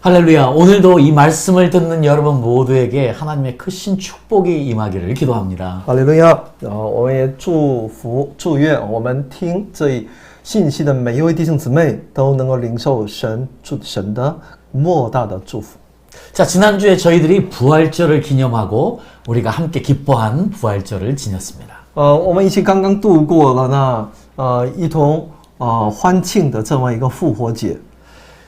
할렐루야. 오늘도 이 말씀을 듣는 여러분 모두에게 하나님의 크신 축복이 임하기를 기도합니다. 哈利路亚！我们也祝愿我们听这信息的每一位弟兄姊妹都能够领受神的莫大的祝福。 자, 지난주에 저희들이 부활절을 기념하고 우리가 함께 기뻐한 부활절을 지냈습니다. 我们一起刚刚度过了一同欢庆的这么一个复活节。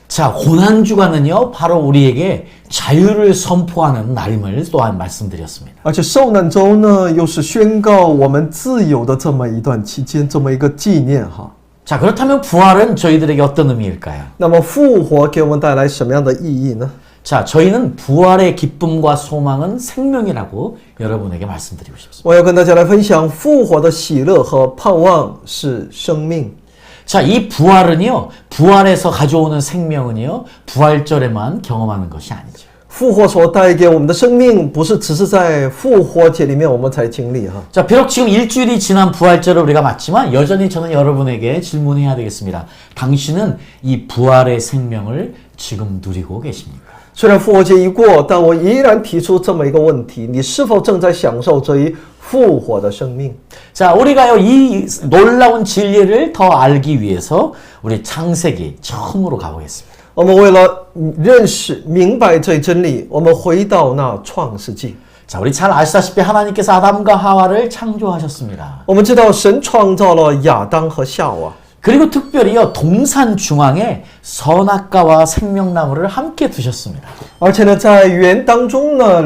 자, 고난주간은요, 바로 우리에게 자유를 선포하는 날임을 또한 말씀드렸습니다. 而且受难周呢，又是宣告我们自由的这么一段期间，这么一个纪念哈。 자, 그렇다면 부활은 저희들에게 어떤 의미일까요? 那么复活给我们带来什么样的意义呢？ 자, 저희는 부활의 기쁨과 소망은 생명이라고 여러분에게 말씀드리고 싶습니다. 我要跟大家来分享复活的喜乐和盼望是生命。 자, 이 부활은요, 부활에서 가져오는 생명은요, 부활절에만 경험하는 것이 아니죠. 复活所带给我们的生命，不是只是在复活节里面我们才经历哈。 자, 비록 지금 일주일이 지난 부활절을 우리가 맞지만 여전히 저는 여러분에게 질문해야 되겠습니다. 당신은 이 부활의 생명을 지금 누리고 계십니까? 虽然复活节已过，但我依然提出这么一个问题：你是否正在享受这一复活的生命？ 자, 우리가요, 이 놀라운 진리를 더 알기 위해서 우리 창세기 처음으로 가보겠습니다. 我们为了认识明白这一真理，我们回到那创世纪。 자, 우리 잘 아시다시피 하나님께서 아담과 하와를 창조하셨습니다. 我们知道神创造了亚当和夏娃。 그리고 특별히요, 동산 중앙에 선악과와 생명나무를 함께 두셨습니다. 而且呢，在园当中呢，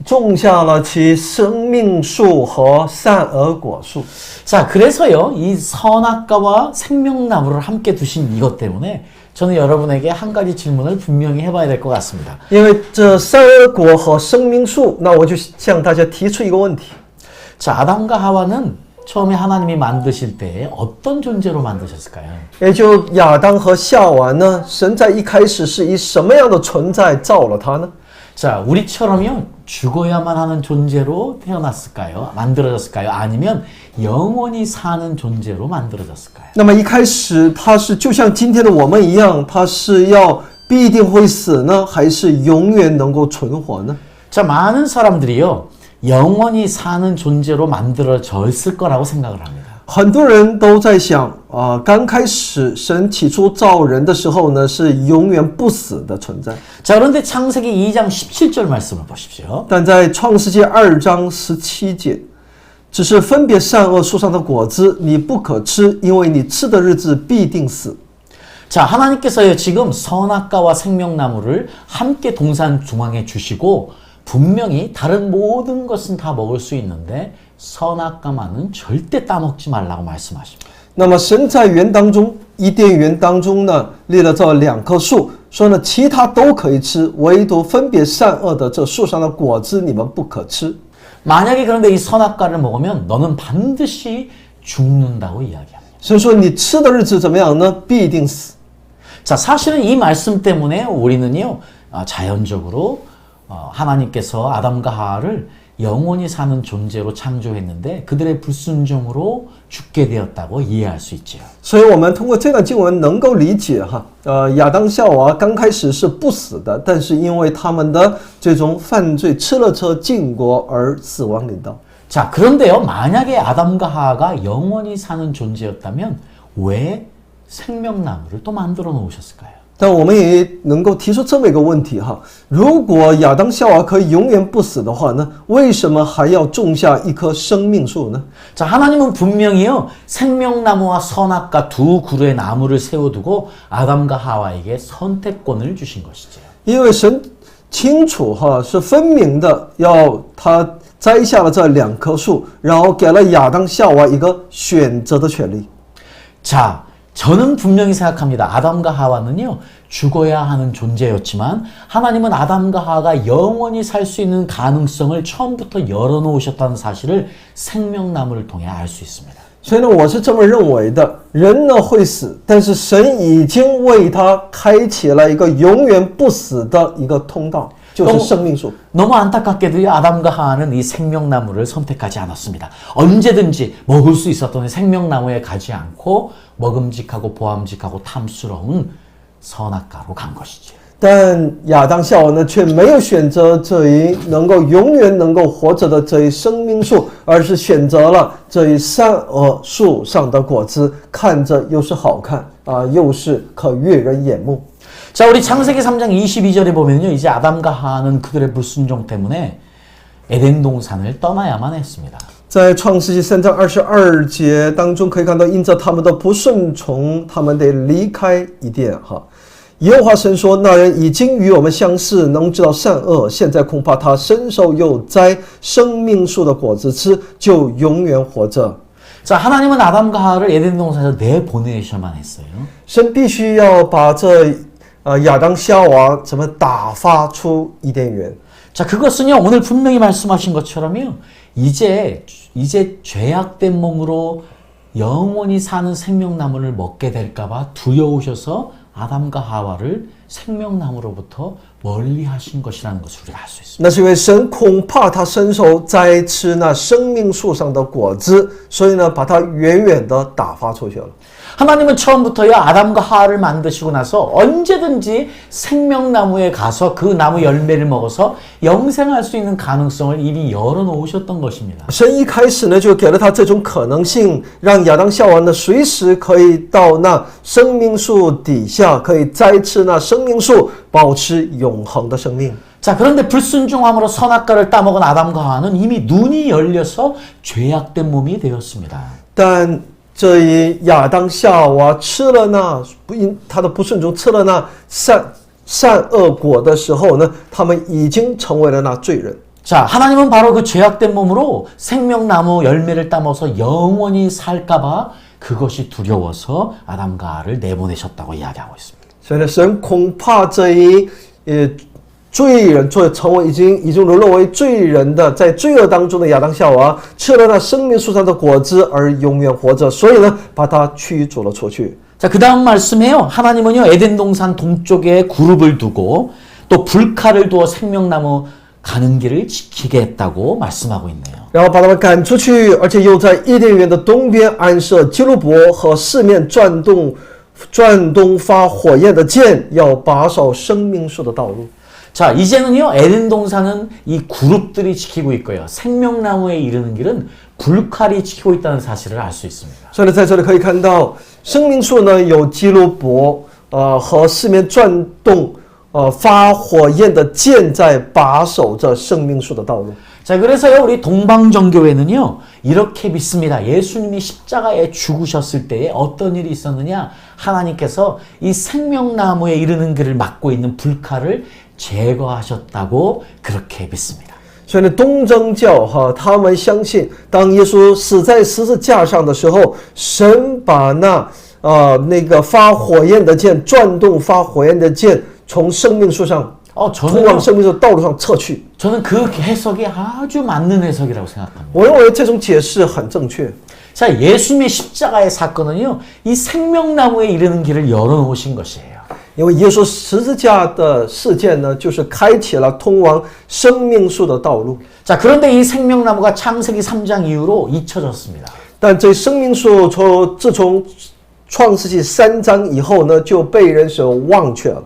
种下了其生命树和善恶果树。 자, 그래서요, 이 선악과와 생명나무를 함께 두신 이것 때문에 저는 여러분에게 한 가지 질문을 분명히 해봐야 될 것 같습니다. 因为这善恶果和生命树，那我就向大家提出一个问题： 자, 아담과 하와는 처음에 하나님이 만드실 때 어떤 존재로 만드셨을까요? 也就亚当和夏娃呢，神在一开始是以什么样的存在造了他呢？ 자, 우리처럼요, 죽어야만 하는 존재로 태어났을까요? 만들어졌을까요? 아니면 영원히 사는 존재로 만들어졌을까요? 那么一开始他是就像今天的我们一样，他是要必定会死呢，还是永远能够存活呢？ 자, 많은 사람들이요, 영원히 사는 존재로 만들어졌을 거라고 생각을 합니다. 很多人都在想刚开始神起初造人的时候呢，是永远不死的存在。 자, 그런데 창세기 2장 17절 말씀을 보십시오. 但在创世纪2章17节，只是分别善恶树上的果子，你不可吃，因为你吃的日子必定死。 자, 하나님께서요, 지금 선악과와 생명나무를 함께 동산 중앙에 주시고 분명히 다른 모든 것은 다 먹을 수 있는데 선악과만은 절대 따먹지 말라고 말씀하십니다. 那么神在园当中，伊甸园当中呢，立了这两棵树，说呢，其他都可以吃，唯独分别善恶的这树上的果子，你们不可吃。 만약에 그런데 이 선악과를 먹으면 너는 반드시 죽는다고 이야기합니다. 神说你吃的日子怎么样呢？必定死。 자, 사실은 이 말씀 때문에 우리는요, 자연적으로 하나님께서 아담과 하와를 영원히 사는 존재로 창조했는데 그들의 불순종으로 죽게 되었다고 이해할 수 있지요. 所以我们通过这段经文能够理解亚当夏娃刚开始是不死的，但是因为他们的这种犯罪吃了这禁果而死亡临到。 자, 그런데요, 만약에 아담과 하와가 영원히 사는 존재였다면 왜 생명나무를 또 만들어 놓으셨을까요? 但我们也能够提出这么一个问题如果亚当夏娃可以永远不死的话呢，为什么还要种下一棵生命树呢？ 자, 하나님은 분명히요, 생명나무와 선악과 두 그루의 나무를 세워두고 아담과 하와에게 선택권을 주신 것이죠. 因为神清楚是分明的要他摘下了这两棵树，然后给了亚当夏娃一个选择的权利。 자, 저는 분명히 생각합니다. 아담과 하와는요, 죽어야 하는 존재였지만 하나님은 아담과 하와가 영원히 살 수 있는 가능성을 처음부터 열어놓으셨다는 사실을 생명나무를 통해 알 수 있습니다. 所以呢，我是这么认为的，人呢会死，但是神已经为他开启了一个永远不死的一个通道，就是生命树。 너무 안타깝게도 아담과 하와는 이 생명나무를 선택하지 않았습니다. 언제든지 먹을 수 있었던 생명나무에 가지 않고 먹음직하고 보암직하고 탐스러운 선악과로 간 것이죠. 但亚当夏娃呢，却没有选择这一能够永远能够活着的这一生命树，而是选择了这一善恶树上的果子，看着又是好看又是可悦人眼目。 자, 우리 창세기 3장 22절에 보면요. 이제 아담과 하와는 그들의 불순종 때문에 에덴 동산을 떠나야만 했습니다. 在创世纪3章22节当中可以看到，因着他们的不顺从，他们得离开伊甸耶和华神说：“那人已经与我们相似，能知道善恶。现在恐怕他伸手又摘生命树的果子吃，就永远活着。” 자, 하나님은 아담과 하와를 에덴 동산에서 내보내셔만 했어요. 神必须要把这亚当夏娃怎么打发出伊甸园。 자, 그것은요, 오늘 분명히 말씀하신 것처럼요, 이제 죄악된 몸으로 영원히 사는 생명나무를 먹게 될까봐 두려우셔서 아담과 하와를 생명나무로부터 멀리 하신 것이라는 것을 우리가 알 수 있습니다. 那是因为神恐怕他伸手摘吃那生命树上的果子，所以呢，把他远远的打发出去了。 하나님은 처음부터요, 아담과 하와를 만드시고 나서 언제든지 생명나무에 가서 그 나무 열매를 먹어서 영생할 수 있는 가능성을 이미 열어놓으셨던 것입니다. 神一开始呢，就给了他这种可能性，让亚当夏娃呢随时可以到那生命树底下，可以摘吃那生命树，保持永恒的生命。 자, 그런데 불순종함으로 선악과를 따먹은 아담과 하와는 이미 눈이 열려서 죄악된 몸이 되었습니다. 但这一亚当夏娃吃了那因他的不顺从，吃了那善恶果的时候呢，他们已经成为了那罪人。 자, 하나님은 바로 그 죄악된 몸으로 생명나무 열매를 따먹어서 영원히 살까봐 그것이 두려워서 아담과 하와를 내보내셨다고 이야기하고 있습니다. 所以呢，神恐怕这一罪人，成为已经沦落为罪人的，在罪恶当中的亚当夏娃吃了那生命树上的果子而永远活着，所以呢，把他驱逐了出去。 자, 그 다음 말씀에요. 하나님은요, 에덴 동산 동쪽에 그룹을 두고 또 불칼을 두어 생명나무 가는 길을 지키게 했다고 말씀하고 있네요. 然后把他们赶出去，而且又在伊甸园的东边安设基路伯和四面转动发火焰的剑，要把守生命树的道路。 자, 이제는요, 에덴 동산은 이 그룹들이 지키고 있고요. 생명나무에 이르는 길은 불칼이 지키고 있다는 사실을 알 수 있습니다. 所以呢，在这里可以看到，生命树呢有基路伯和四面转动发火焰的剑在把守着生命树的道路。 자, 그래서요, 우리 동방정교회는요, 이렇게 믿습니다. 예수님이 십자가에 죽으셨을 때에 어떤 일이 있었느냐? 하나님께서 이 생명나무에 이르는 길을 막고 있는 불칼을 제거하셨다고 그렇게 믿습니다. 所以呢，东正教他们相信，当耶稣死在十字架上的时候，神把那个发火焰的剑、转动发火焰的剑从生命树上通往生命树的道路上撤去。 저는 그 해석이 아주 맞는 해석이라고 생각합니다. 我认为这种解释很正确。 자, 예수님의 십자가의 사건은요, 이 생명나무에 이르는 길을 열어놓으신 것이에요. 因为耶稣十字架的事件呢，就是开启了通往生命树的道路。 자, 그런데 이 생명나무가 창세기 3장 이후로 잊혀졌습니다. 但这生命树自从创世纪3章以后呢，就被人所忘却了。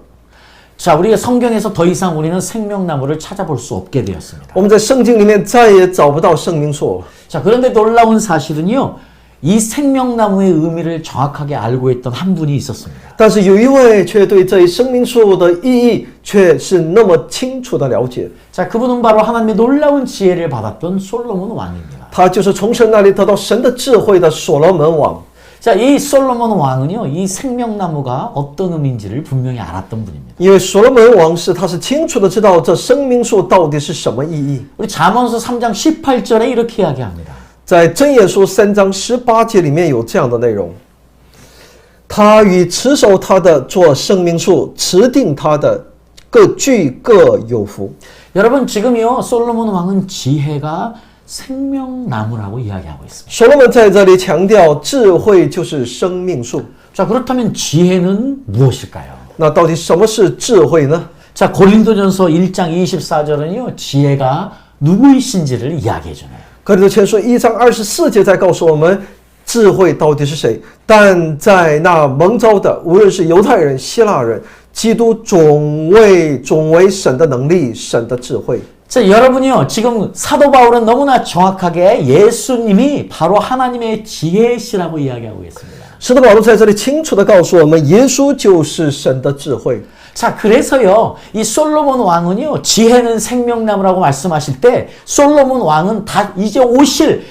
자, 우리가 성경에서 더 이상 우리는 생명나무를 찾아볼 수 없게 되었습니다. 我们在圣经里面再也找不到生命树了。 자, 그런데 놀라운 사실은요, 이 생명나무의 의미를 정확하게 알고 있던 한 분이 있었습니다. 但是有一位却对这一生命树的意义却是那么清楚的了解。 자, 그분은 바로 하나님의 놀라운 지혜를 받았던 솔로몬 왕입니다. 他就是从神那里得到神的智慧的所罗门王。 자, 이 솔로몬 왕은요, 이 생명나무가 어떤 의미인지를 분명히 알았던 분입니다. 因为所罗门王他是清楚的知道这生命树到底是什么意义。 우리 잠언서 3장 18절에 이렇게 이야기합니다. 在箴言书3章18节里面有这样的内容：他与持守他的做生命树，持定他的各有福。 여러분, 지금요, 솔로몬 왕은 지혜가 생명나무라고 이야기하고 있습니다. 所罗门在这里强调，智慧就是生命树。 자, 그렇다면 지혜는 무엇일까요? 那到底什么是智慧呢？ 자, 고린도전서 1장 24절은요, 지혜가 누구이신지를 이야기해 주네요. 哥林多前书1章24节在告诉我们，智慧到底是谁？但在那蒙召的，无论是犹太人、希腊人，基督总为神的能力，神的智慧。 자, 여러분이요, 지금 사도 바울은 너무나 정확하게 예수님이 바로 하나님의 지혜시라고 이야기하고 있습니다. 使徒保罗在这里清楚地告诉我们，耶稣就是神的智慧。 자, 그래서요, 이 솔로몬 왕은요, 지혜는 생명나무라고 말씀하실 때, 솔로몬 왕은 다 이제 오실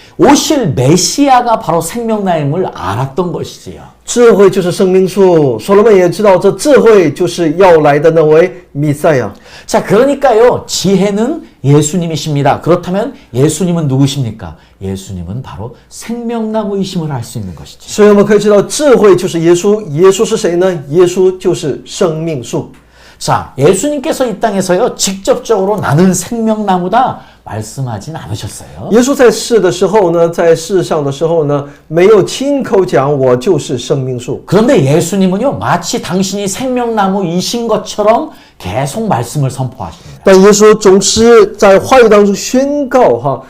메시아가 바로 생명나무를 알았던 것이지요. 智慧就是生命树，所罗门也知道这智慧就是要来的那位弥赛亚。 자, 그러니까요, 지혜는 예수님이십니다. 그렇다면 예수님은 누구십니까? 예수님은 바로 생명나무이심을 알 수 있는 것이죠. 所以我们可以知道，智慧就是耶稣。耶稣是谁呢？耶稣就是生命树。 자, 예수님께서 이 땅에서요, 직접적으로 나는 생명나무다 말씀하진 않으셨어요. 耶稣在世的时候呢，在世上的时候呢，没有亲口讲我就是生命树。 그런데 예수님은요, 마치 당신이 생명나무이신 것처럼 계속 말씀을 선포하십니다. 但耶稣总是在话语当中宣告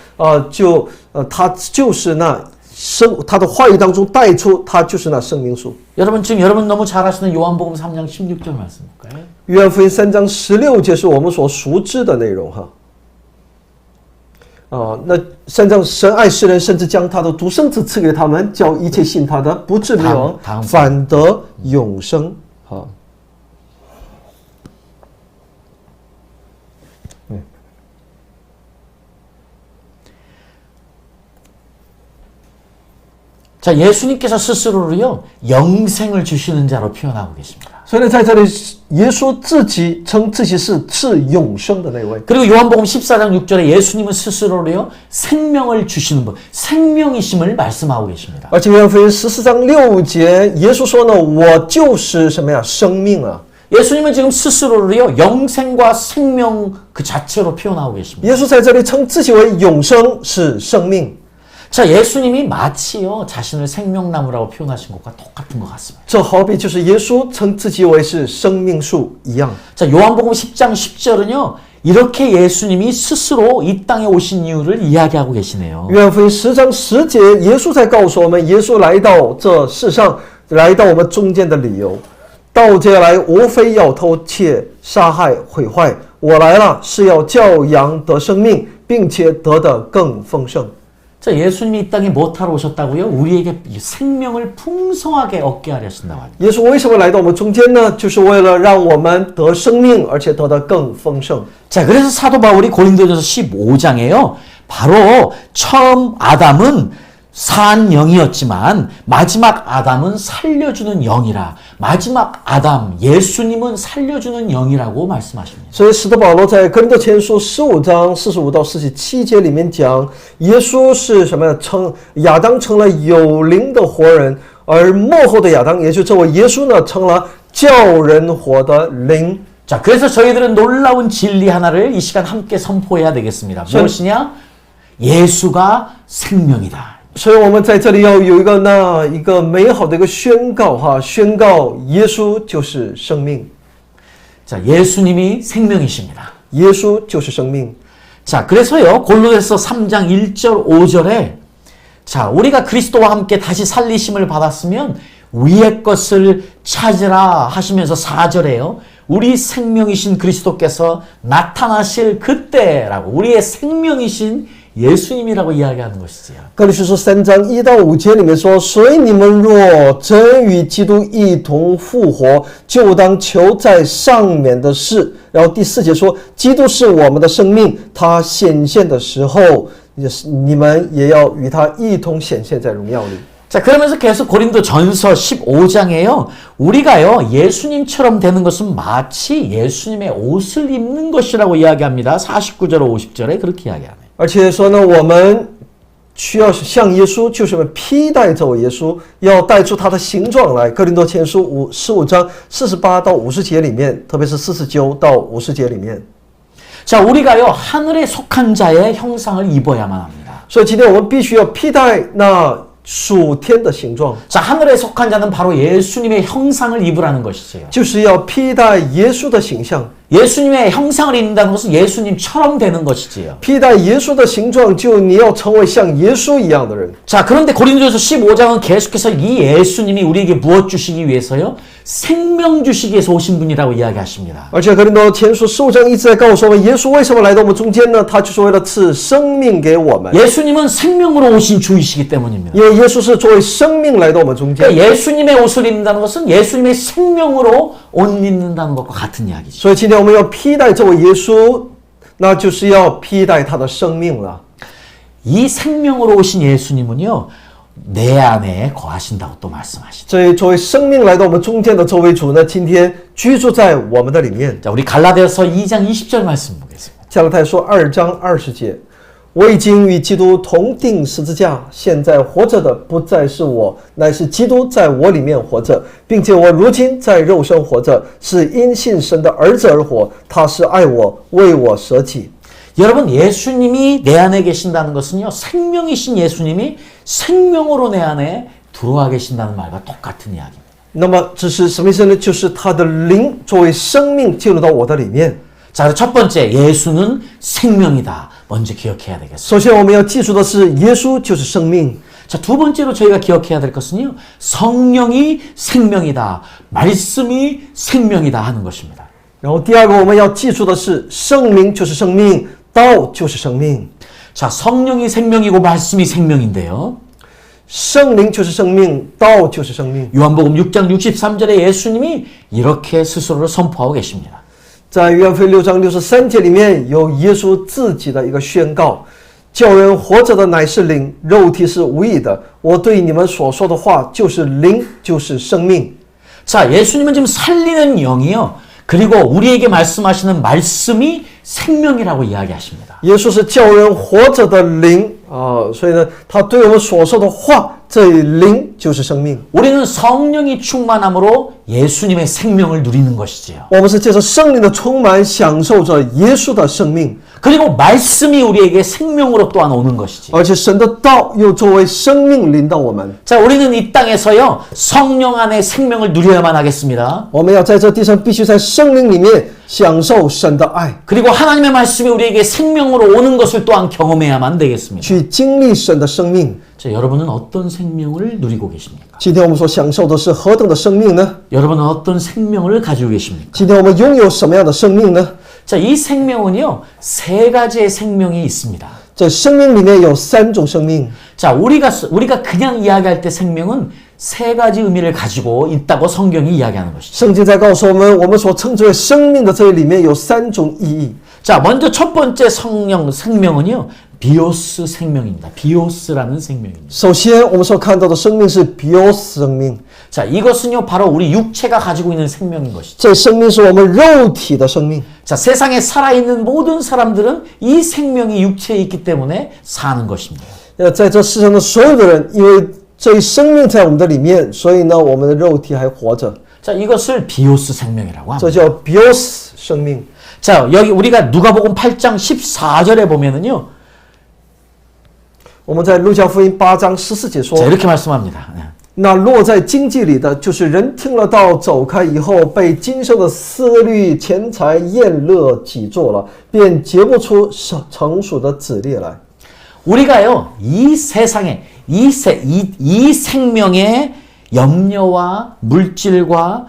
他就是那他的话语当中带出他就是那生命树。 여러분 지금 여러분 너무 잘 아시는 요한복음 3장 16절 말씀 볼까요? 约翰福音3章16节是我们所熟知的内容哈。那3章神爱世人，甚至将他的独生子赐给他们，叫一切信他的不至灭亡，反得永生。好。 자, 예수님께서 스스로를요, 영생을 주시는 자로 표현하고 계십니다. 所以在这里，耶稣自己称自己是赐永生的那位。 그리고 요한복음 14장 6절에 예수님은 스스로를요, 생명을 주시는 분, 생명이심을 말씀하고 계십니다. 而且约翰福音14章6节，耶稣说呢，我就是什么呀？生命啊！ 예수님은 지금 스스로를요, 영생과 생명 그 자체로 표현하고 계십니다. 耶稣在这里称自己为永生，是生命。 자, 예수님이 마치요, 자신을 생명나무라고 표현하신 것과 똑같은 것 같습니다. 这好比就是耶稣称自己为是生命树一样。 자, 요한복음 10장 10절은요, 이렇게 예수님이 스스로 이 땅에 오신 이유를 이야기하고 계시네요. 约翰福音10章10节，耶稣在告诉我们，耶稣来到这世上，来到我们中间的理由。盗贼来，无非要偷窃、杀害、毁坏。我来了，是要叫羊得生命，并且得的更丰盛。 자, 예수님이 이 땅에 뭐하러 오셨다고요? 우리에게 생명을 풍성하게 얻게 하셨다고 합니다. 耶稣为什么来到我们中间呢？就是为了让我们得生命，而且得的更丰盛。 자, 그래서 사도 바울이 고린도전서 15장에요. 바로 처음 아담은 산 영이었지만 마지막 아담은 살려주는 영이라. 마지막 아담, 예수님은 살려주는 영이라고 말씀하십니다. 所以使徒保罗在哥林多前书15章45到47节里面讲，耶稣是什么呀？亚当成了有灵的活人，而末后的亚当，也就这位耶稣呢，成了叫人活的灵。 자, 그래서 저희들은 놀라운 진리 하나를 이 시간 함께 선포해야 되겠습니다. 무엇이냐? 예수가 생명이다. 所以我们在这里要有一个美好的一个宣告哈，宣告耶稣就是生命。 자, 예수님이 생명이십니다. 耶稣就是生命。 자, 그래서요, 골로새서 3장 1절 5절에 자, 우리가 그리스도와 함께 다시 살리심을 받았으면 위의 것을 찾으라 하시면서 4절에요. 우리 생명이신 그리스도께서 나타나실 그때라고 우리의 생명이신 예수님이라고 이야기하는 것이지요. 哥林多书3章1到5节里面说，所以你们若真与基督一同复活，就当求在上面的事。然后第4节说，基督是我们的生命，他显现的时候，你们也要与他一同显现在荣耀里。 자, 그러면서 계속 고린도 전서 15장에요. 우리가요, 예수님처럼 되는 것은 마치 예수님의 옷을 입는 것이라고 이야기합니다. 49절, 50절에 그렇게 이야기하네요. 而且说呢，我们需要像耶稣，就是我们披戴这位耶稣，要带出他的形状来。哥林多前书15章48到50节里面，特别是49到50节里面。 자, 우리가요, 하늘에 속한 자의 형상을 입어야만 합니다. 所以今天我们必须要披戴那属天的形状。 자, 하늘에 속한 자는 바로 예수님의 형상을 입으라는 것이지요. 就是要披戴耶稣的形象。 예수님의 형상을 입는다는 것은 예수님처럼 되는 것이지요. 披戴耶稣的形状，就你要成为像耶稣一样的人。 자, 그런데 고린도전서 15장은 계속해서 이 예수님이 우리에게 무엇 주시기 위해서요? 생명 주시기 위해서 오신 분이라고 이야기하십니다. 而且哥林多前书15章一直在告诉我们，耶稣为什么来到我们中间呢？他就是为了赐生命给我们。 예수님은 생명으로 오신 주이시기 때문입니다. 因为耶稣是作为生命来到我们中间， 그러니까 예수님의 옷을 입는다는 것은 예수님의 생명으로 옷 입는다는 것과 같은 이야기죠. 所以今天我们要披戴这位耶稣，那就是要披戴他的生命了。 이 생명으로 오신 예수님은요, 내 안에 거하신다고 또 말씀하시죠. 这作为生命来到我们中间的这位主呢，今天居住在我们的里面。 자, 우리 갈라디아서 2장 20절 말씀 보겠습니다. 加拉太书2章20节，我已经与基督同定十字架，现在活着的不再是我，乃是基督在我里面活着，并且我如今在肉身活着，是因信神的儿子而活。他是爱我，为我舍己。 여러분, 예수님이 내 안에 계신다는 것은요, 생명이신 예수님이 생명으로 내 안에 들어와 계신다는 말과 똑같은 이야기입니다. 那么这是什么意思呢？就是他的灵作为生命进入到我的里面。 자, 첫 번째, 예수는 생명이다. 먼저 기억해야 되겠습니다. 首先我们要记住的是，耶稣就是生命。 자, 두 번째로 저희가 기억해야 될 것은요, 성령이 생명이다. 말씀이 생명이다 하는 것입니다. 然后第二个我们要记住的是，圣灵就是生命，道就是生命。 자, 성령이 생명이고 말씀이 생명인데요. 圣灵就是生命，道就是生命。 요한복음 6장 63절에 예수님이 이렇게 스스로를 선포하고 계십니다. 在约翰福音6章63节里面有耶稣自己的一个宣告：叫人活着的乃是灵，肉体是无益的。我对你们所说的话就是灵，就是生命。 자, 예수님은 지금 살리는 영이요. 그리고 우리에게 말씀하시는 말씀이 생명이라고 이야기하십니다. 耶稣是叫人活着的灵啊，所以呢，他对我们所说的话，这灵就是生命。 우리는 성령이 충만함으로 예수님의 생명을 누리는 것이지요. 我们是借着圣灵的充满，享受着耶稣的生命， 그리고 말씀이 우리에게 생명으로 또한 오는 것이지. 而且神的道又作为生命临到我们。 자, 우리는 이 땅에서요, 성령 안에 생명을 누려야만 하겠습니다. 我们要在这地上必须在圣灵里面享受神的爱， 그리고 하나님의 말씀이 우리에게 생명으로 오는 것을 또한 경험해야만 되겠습니다. 去经历神的生命。 자, 여러분은 어떤 생명을 누리고 계십니까? 今天我们所享受的是何等的生命呢？ 여러분은 어떤 생명을 가지고 계십니까? 今天我们拥有什么样的生命呢？ 자, 이 생명은요, 세 가지의 생명이 있습니다. 这生命里面有3种生命。 자, 우리가 그냥 이야기할 때 생명은 세 가지 의미를 가지고 있다고 성경이 이야기하는 것이죠. 圣经在告诉我们所称之为生命的这里面有3种意义。 자, 먼저 첫 번째 생명은요, 비오스 생명입니다. 비오스라는 생명입니다. 首先，我们所看到的生命是 bios 生命， 자, 이것은요, 바로 우리 육체가 가지고 있는 생명인 것이죠. 这生命是我们肉体的生命。 자, 세상에 살아있는 모든 사람들은 이 생명이 육체에 있기 때문에 사는 것입니다. 在这世上的所有的人，因为这一生命在我们的里面，所以呢，我们的肉体还活着， 자, 이것을 비오스 생명이라고 这 합니다. 叫 bios 生命。 자, 여기 우리가 누가복음 8장 14절에 보면은요, 我们在路加福音8章14节说 자, ， 이렇게 말씀합니다. 네. 那落在荆棘里的，就是人听了道走开以后，被今生的思虑、钱财、宴乐挤作了，便结不出成熟的子粒来。 우리가요, 이 세상에, 이 생명의 염려와 물질과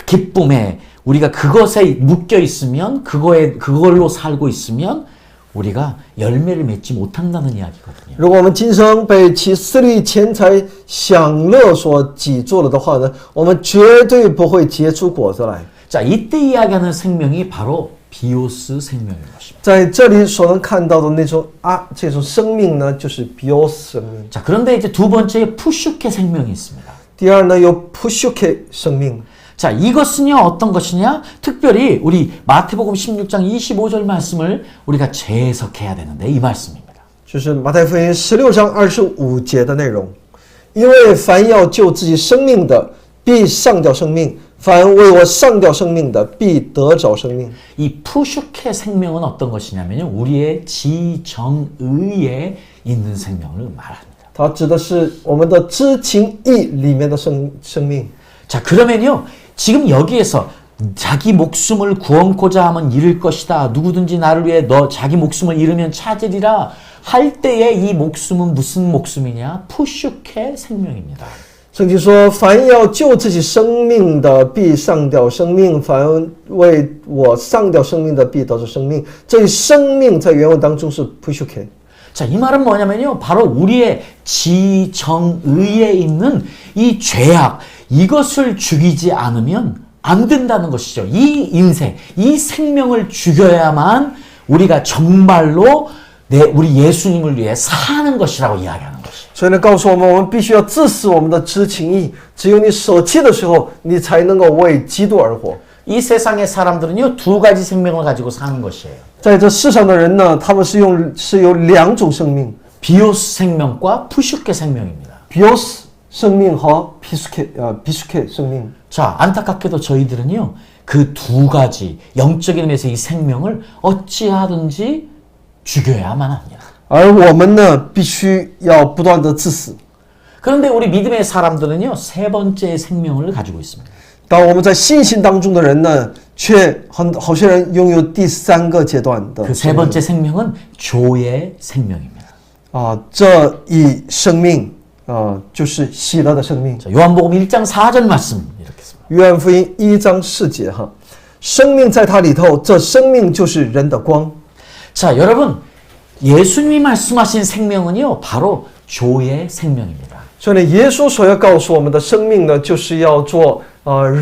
기쁨에 우리가 그것에 묶여 있으면, 그걸로 살고 있으면 우리가 열매를 맺지 못한다는 이야기거든요. 如果我们今生被其私利、钱财、享乐所挤作了的话呢，我们绝对不会结出果子来。 자, 이때 이야기하는 생명이 바로 비오스 생명인 것입니다. 在这里所能看到的那种这种生命呢，就是 bios 生命。 자, 그런데 이제 두 번째 푸슈케 생명이 있습니다. 第二呢，有 pushuke 生命。 자, 이것은요, 어떤 것이냐? 특별히 우리 마태복음 16장 25절 말씀을 우리가 재해석해야 되는데, 이 말씀입니다. 就是马太福音16章25节的内容，因为凡要救自己生命的，必上吊生命；凡为我上吊生命的，必得着生命。 이 푸슈케 생명은 어떤 것이냐면요, 우리의 지정의에 있는 생명을 말합니다. 它指的是我们的知情意里面的生命。 자, 그러면요, 지금 여기에서 자기 목숨을 구원코자 하면 잃을 것이다. 누구든지 나를 위해 너 자기 목숨을 잃으면 찾으리라 할 때에 이 목숨은 무슨 목숨이냐? 푸슈케 생명입니다. 圣经说：“凡要救自己生命的，必上吊生命；凡为我上吊生命的，必得着生命。”这一生命在原文当中是 pushuke。 자, 이 말은 뭐냐면요. 바로 우리의 지정의에 있는 이 죄악, 이것을 죽이지 않으면 안 된다는 것이죠. 이 인생, 이 생명을 죽여야만 우리가 정말로 우리 예수님을 위해 사는 것이라고 이야기하는 것이죠. 所以呢，告诉我们，我们必须要致死我们的知情意。只有你舍弃的时候，你才能够为基督而活。 이 세상의 사람들은요, 두 가지 생명을 가지고 사는 것이에요. 在这世上的人呢，他们是有两种生命， 비오스 생명과 푸슈케 생명입니다. 비오스 生命和비슈케 生命。 자, 안타깝게도 저희들은요, 그 두 가지 영적인 의미에서 이 생명을 어찌하든지 죽여야만 합니다. 而我们呢，必须要不断的致死。 그런데 우리 믿음의 사람들은요, 세 번째 생명을 가지고 있습니다. 当我们在信心当中的人呢，却好些人拥有第三个阶段的 그 세 번째 생명은 조의 생명입니다. 这一生命就是喜乐的生命。 자, 요한복음 1장 4절 말씀 이렇게 씁니다. 约翰福音1章4节哈，生命在它里头，这生命就是人的光。 자, 여러분, 예수님이 말씀하신 생명은요, 바로 조의 생명입니다. 所以呢，耶稣所要告诉我们的生命呢，就是要做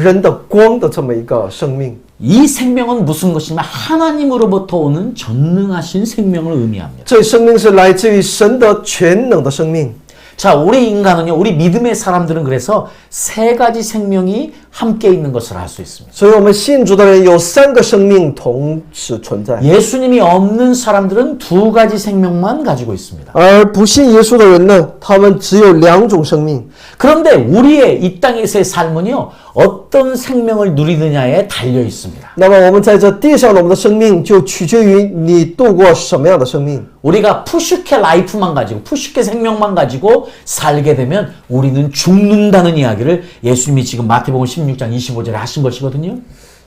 人的光的这么一个生命。 이 생명은 무슨 것이냐? 하나님으로부터 오는 전능하신 생명을 의미합니다. 这生命是来自于神的全能的生命。 자, 우리 인간은요, 우리 믿음의 사람들은 그래서 세 가지 생명이 함께 있는 것을 알 수 있습니다. 所以我们信主的人有三个生命同时存在， 예수님이 없는 사람들은 두 가지 생명만 가지고 있습니다. 而不信耶稣的人呢，他们只有两种生命。 그런데 우리의 이 땅에서의 삶은요, 어떤 생명을 누리느냐에 달려 있습니다. 那么我们在这地上的我们的生命，就取决于你度过什么样的生命。 우리가 푸슈케 라이프만 가지고, 푸슈케 생명만 가지고 살게 되면 우리는 죽는다는 이야기를 예수님이 지금 마태복음 16장 25절에 하신 것이거든요.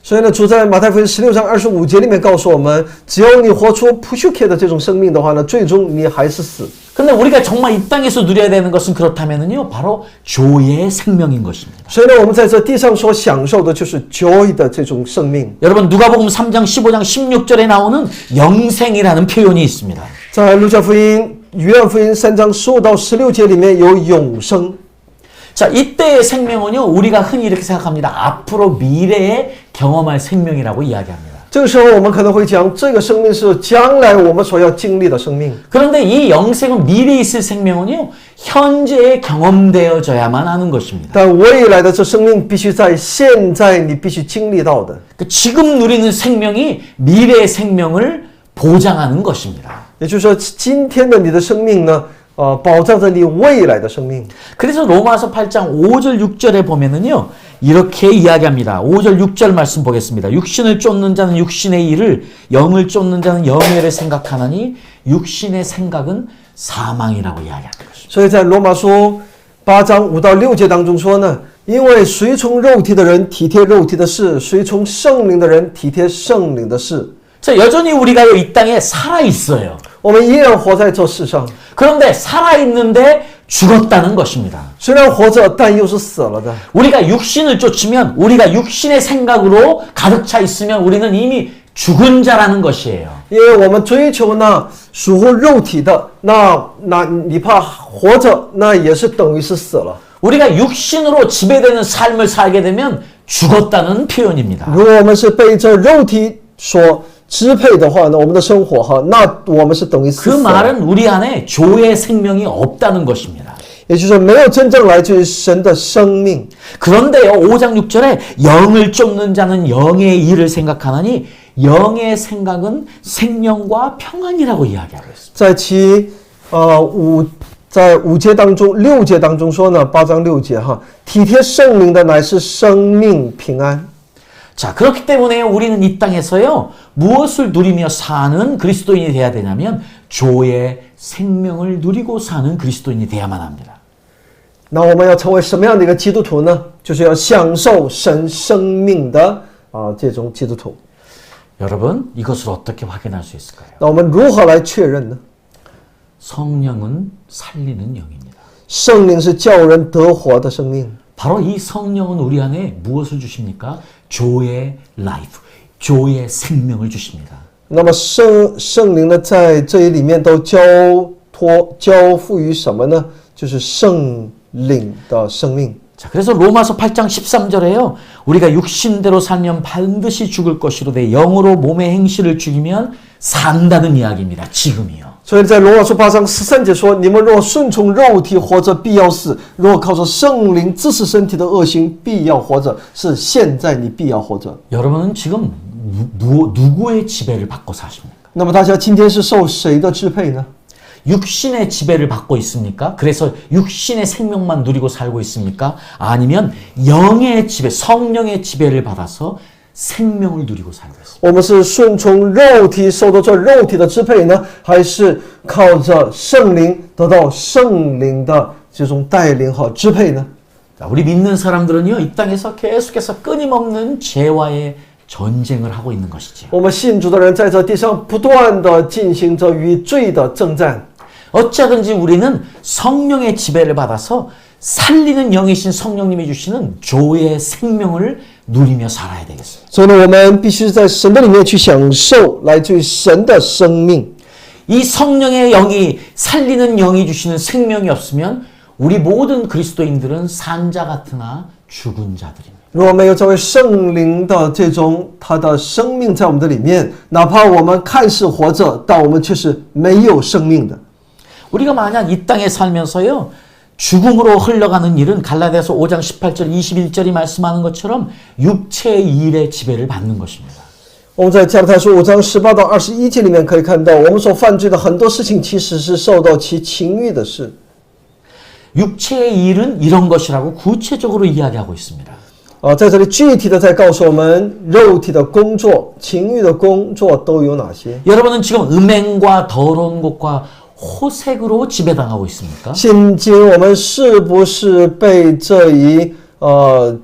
所以呢，主在马太福音16章25节里面告诉我们，只要你活出 pushuke 的这种生命的话呢，最终你还是死。 근데 우리가 정말 이 땅에서 누려야 되는 것은 그렇다면은요, 바로 조의 생명인 것입니다. 所以呢，我们在这地上所享受的就是 joy 的这种生命。 여러분, 누가복음 3장 15장 16절에 나오는 영생이라는 표현이 있습니다. 在路加福音、约翰福音3章15到16节里面有永生。 자, 이때의 생명은요, 우리가 흔히 이렇게 생각합니다. 앞으로 미래에 경험할 생명이라고 이야기합니다. 这个时候我们可能会讲，这个生命是将来我们所要经历的生命。 그런데 이 영생은 미래에 있을 생명은요, 현재에 경험되어져야만 하는 것입니다. 但未来的这生命必须在现在你必须经历到的。 지금 누리는 생명이 미래의 생명을 보장하는 것입니다. 也就是说，今天的你的生命呢，保障着你未来的生命。 그래서 로마서 8장 5절 6절에 보면은요, 이렇게 이야기합니다. 5절 6절 말씀 보겠습니다. 육신을 쫓는 자는 육신의 일을, 영을 쫓는 자는 영의 일을 생각하나니 육신의 생각은 사망이라고 이야기하는 것입니다. 所以在罗马书8章5到6节当中说呢，因为随从肉体的人体贴肉体的事，随从圣灵的人体贴圣灵的事。 자, 여전히 우리가 이 땅에 살아 있어요. 我们依然活在这世上， 그런데 살아 있는데 죽었다는 것입니다. 虽然活着，但又是死了的。 우리가 육신을 쫓으면, 우리가 육신의 생각으로 가득 차 있으면 우리는 이미 죽은 자라는 것이에요. 因为我们追求那属乎肉体的，那你怕活着，那也是等于是死了。 우리가 육신으로 지배되는 삶을 살게 되면 죽었다는 표현입니다. 如果我们是被这肉体所支配的话呢，我们的生活哈，那我们是等于死 그 了。 말은 우리 안에 조의 생명이 없다는 것입니다. 也就是说，没有真正来自于神的生命。 그런데요, 5장 6절에 영을 쫓는 자는 영의 일을 생각하나니 영의 생각은 생명과 평안이라고 이야기하고 있습니다. 在5节当中，6节当中说呢，8章6节哈，体贴圣灵的乃是生命平安。 자, 그렇기 때문에 우리는 이 땅에서요, 무엇을 누리며 사는 그리스도인이 돼야 되냐면 조의 생명을 누리고 사는 그리스도인이 돼야만 합니다. 那我们要成为什么样的一个基督徒呢？就是要享受神生命的这种基督徒。 여러분, 이것을 어떻게 확인할 수 있을까요? 那我们如何来确认呢？ 성령은 살리는 영입니다. 圣灵是叫人得活的生命。 바로 이 성령은 우리 안에 무엇을 주십니까? 조의 라이프, 조의 생명을 주십니다. 那么圣灵呢，在这里面都交付于什么呢？就是圣灵的生命。 자, 그래서 로마서 8장 13절에요. 우리가 육신대로 살면 반드시 죽을 것이로 내 영으로 몸의 행실을 죽이면 산다는 이야기입니다. 지금이요. 所以在罗马书8章13节说：“你们若顺从肉体活着，必要死；若靠着圣灵治死身体的恶行，必要活着。”是现在你必要活着。 여러분은 지금 누구의 지배를 받고 사십니까? 那么大家今天是受谁的支配呢？ 육신의 지배를 받고 있습니까? 그래서 육신의 생명만 누리고 살고 있습니까? 아니면 영의 지배, 성령의 지배를 받아서 생명을 누리고 살고 있습니까? 我们是顺从肉体受到这肉体的支配呢，还是靠着圣灵得到圣灵的这种带领和支配呢？ 자, 우리 믿는 사람들은요, 이 땅에서 계속해서 끊임없는 죄와의 전쟁을 하고 있는 것이지요. 我们信主的人在这地上不断的进行着与罪的征战。 어쩌든지 우리는 성령의 지배를 받아서 살리는 영이신 성령님이 주시는 조의 생명을 누리며 살아야 되겠어요. 所以呢，我们必须在神的里面去享受来自于神的生命。 이 성령의 영이 살리는 영이 주시는 생명이 없으면 우리 모든 그리스도인들은 산자 같으나 죽은 자들입니다. 如果没有这位圣灵的这种他的生命在我们的里面，哪怕我们看似活着，但我们却是没有生命的。 우리가 만약 이 땅에 살면서요, 죽음으로 흘러가는 일은 갈라디아서 5장 18절 21절이 말씀하는 것처럼 육체의 일의 지배를 받는 것입니다. 我们在加拉太书5章18到21节里面可以看到，我们所犯罪的很多事情其实是受到其情欲的事。 육체의 일은 이런 것이라고 구체적으로 이야기하고 있습니다. 在这里具体的在告诉我们肉体的工作、情欲的工作都有哪些。 여러분은 지금 음행과 더러운 것과 호색으로 지배당하고 있습니까? 现今我们是不是被这一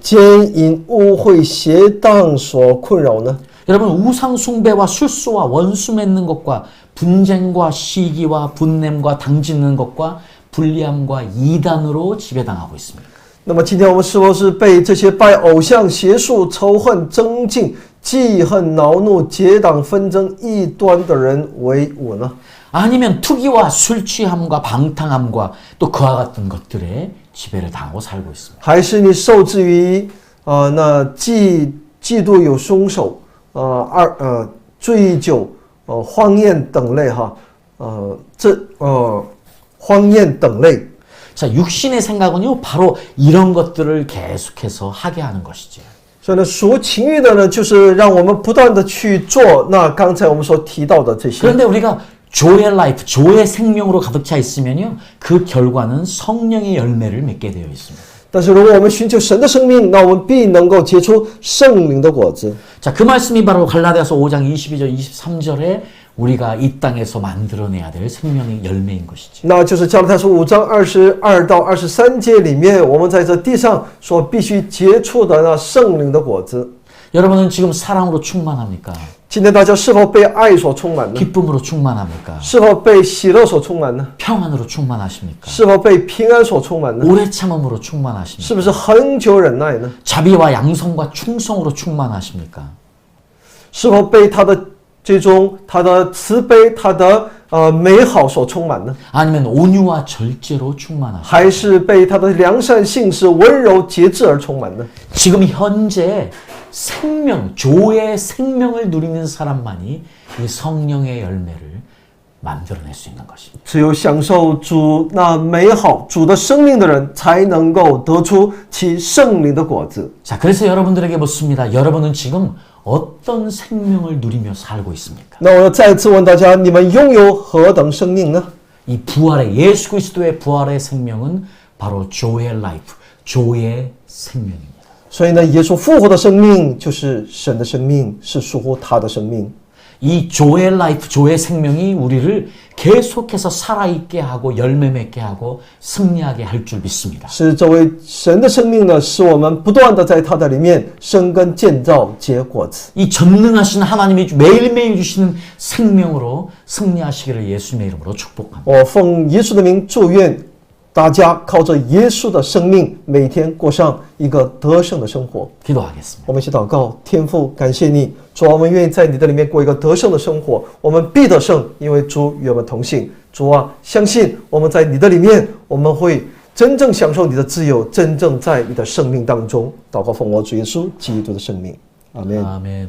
奸淫、污秽、邪荡所困扰呢？ 여러분 우상 숭배와 술수와 원수 맺는 것과 분쟁과 시기와 분냄과 당짓는 것과 불리함과 이단으로 지배당하고 있습니다. 那么今天我们是不是被这些拜偶像、邪术、仇恨、争竞、记恨、恼怒、结党纷争、异端的人为伍呢？ 아니면 투기와 술 취함과 방탕함과 또 그와 같은 것들에 지배를 당하고 살고 있습니다. 还是你受制于那嫉妒有凶手，醉酒，荒宴等类哈，荒宴等类。 자, 육신의 생각은요, 바로 이런 것들을 계속해서 하게 하는 것이죠. 所以呢，属情欲的呢，就是让我们不断的去做那刚才我们所提到的这些。 그런데 우리가 조의 라이프, 조의 생명으로 가득 차 있으면요, 그 결과는 성령의 열매를 맺게 되어 있습니다. 但是如果我们寻求神的生命，那我们必能够结出圣灵的果子。 자, 그 말씀이 바로 갈라디아서 5장 22절, 23절에 우리가 이 땅에서 만들어내야 될 생명의 열매인 것이죠. 那就是加拉太书5章22到23节里面，我们在这地上所必须结出的那圣灵的果子。 여러분은 지금 사랑으로 충만합니까? 今天大家是否被爱所充满呢？ 기쁨으로 충만합니까? 是否被喜乐所充满呢？ 평안으로 충만하십니까? 是否被平安所充满呢？ 오래 참음으로 충만하십니까? 是不是恒久忍耐呢？ 자비와 양성과 충성으로 충만하십니까? 是否被他的这种他的慈悲、他的美好所充满呢？ 아니면 온유와 절제로 충만하십니까? 还是被他的良善性是温柔节制而充满呢？ 지금 현재 생명, 조의 생명을 누리는 사람만이 이 성령의 열매를 만들어낼 수 있는 것입니다. 只有享受主那美好主的生命的人，才能够得出其圣灵的果子。 자, 그래서 여러분들에게 묻습니다. 여러분은 지금 어떤 생명을 누리며 살고 있습니까? 那我要再次问大家，你们拥有何等生命呢？ 이 부활의 예수 그리스도의 부활의 생명은 바로 조의 라이프, 조의 생명입니다. 所以呢，耶稣复活的生命就是神的生命，是属乎他的生命。이 조의 라이프, 조의 생명이 우리를 계속해서 살아있게 하고 열매 맺게 하고 승리하게 할 줄 믿습니다. 是这位神的生命呢，使我们不断的在他的里面生根建造结果子。 이 전능하신 하나님이 매일매일 주시는 생명으로 승리하시기를 예수님의 이름으로 축복합니다. 我奉耶稣的名祝愿大家靠着耶稣的生命，每天过上一个得胜的生活。 기도하겠습니다. 我们一起祷告，天父，感谢你，主啊，我们愿意在你的里面过一个得胜的生活，我们必得胜，因为主与我们同行。主啊，相信我们在你的里面，我们会真正享受你的自由，真正在你的生命当中。祷告奉我主耶稣基督的圣名，阿门。 아멘.